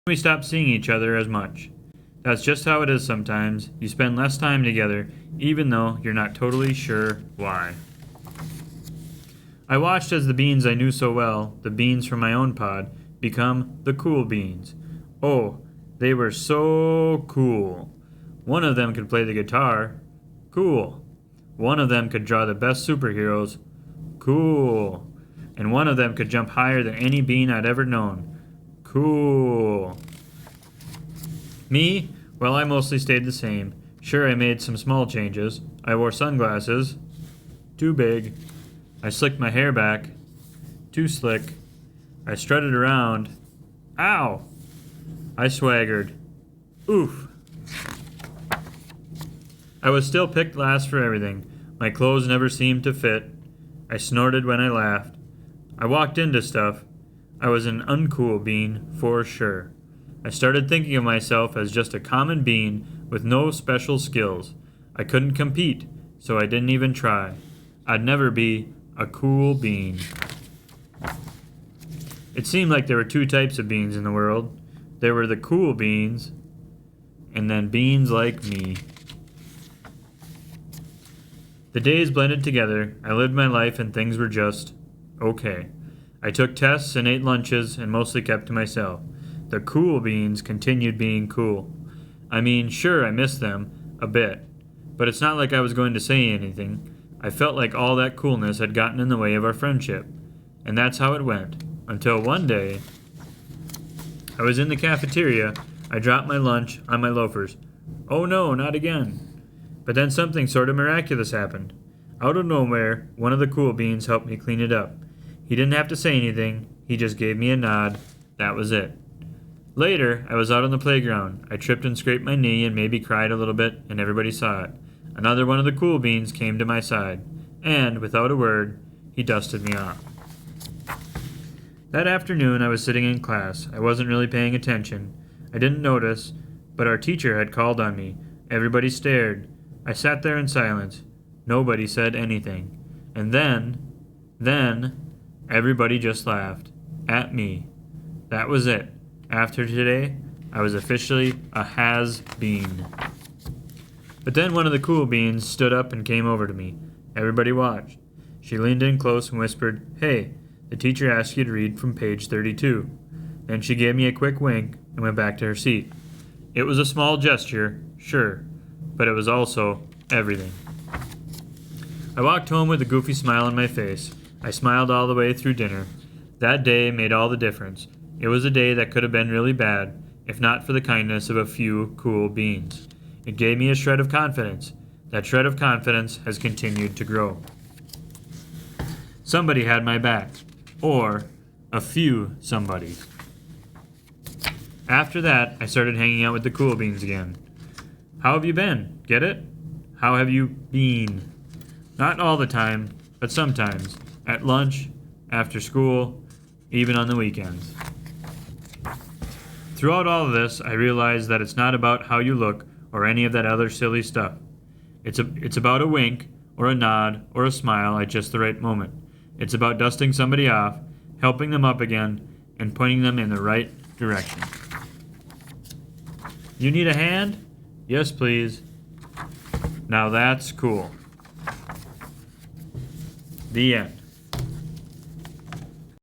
We stop seeing each other as much. That's just how it is sometimes. You spend less time together, even though you're not totally sure why. I watched as the beans I knew so well, the beans from my own pod, become the cool beans. Oh, they were so cool. One of them could play the guitar. Cool. One of them could draw the best superheroes. Cool. And one of them could jump higher than any bean I'd ever known. Cool. Me? Well, I mostly stayed the same. Sure, I made some small changes. I wore sunglasses. Too big. I slicked my hair back. Too slick. I strutted around. Ow! I swaggered. Oof. I was still picked last for everything. My clothes never seemed to fit. I snorted when I laughed. I walked into stuff. I was an uncool bean, for sure. I started thinking of myself as just a common bean with no special skills. I couldn't compete, so I didn't even try. I'd never be a cool bean. It seemed like there were two types of beans in the world. There were the cool beans, and then beans like me. The days blended together. I lived my life and things were just okay. I took tests and ate lunches and mostly kept to myself. The cool beans continued being cool. I mean, sure, I missed them a bit, but it's not like I was going to say anything. I felt like all that coolness had gotten in the way of our friendship. And that's how it went. Until one day, I was in the cafeteria. I dropped my lunch on my loafers. Oh no, not again. But then something sort of miraculous happened. Out of nowhere, one of the cool beans helped me clean it up. He didn't have to say anything. He just gave me a nod. That was it. Later, I was out on the playground. I tripped and scraped my knee and maybe cried a little bit, and everybody saw it. Another one of the cool beans came to my side, and, without a word, he dusted me off. That afternoon, I was sitting in class. I wasn't really paying attention. I didn't notice, but our teacher had called on me. Everybody stared. I sat there in silence. Nobody said anything. And then, everybody just laughed. At me. That was it. After today, I was officially a has-been. But then one of the cool beans stood up and came over to me. Everybody watched. She leaned in close and whispered, "Hey, the teacher asked you to read from page 32. Then she gave me a quick wink and went back to her seat. It was a small gesture, sure, but it was also everything. I walked home with a goofy smile on my face. I smiled all the way through dinner. That day made all the difference. It was a day that could have been really bad, if not for the kindness of a few cool beans. It gave me a shred of confidence. That shred of confidence has continued to grow. Somebody had my back. Or a few somebodies. After that, I started hanging out with the cool beans again. How have you been? Get it? How have you been? Not all the time, but sometimes. At lunch, after school, even on the weekends. Throughout all of this, I realized that it's not about how you look or any of that other silly stuff. It's about a wink or a nod or a smile at just the right moment. It's about dusting somebody off, helping them up again, and pointing them in the right direction. You need a hand? Yes, please. Now that's cool. The end.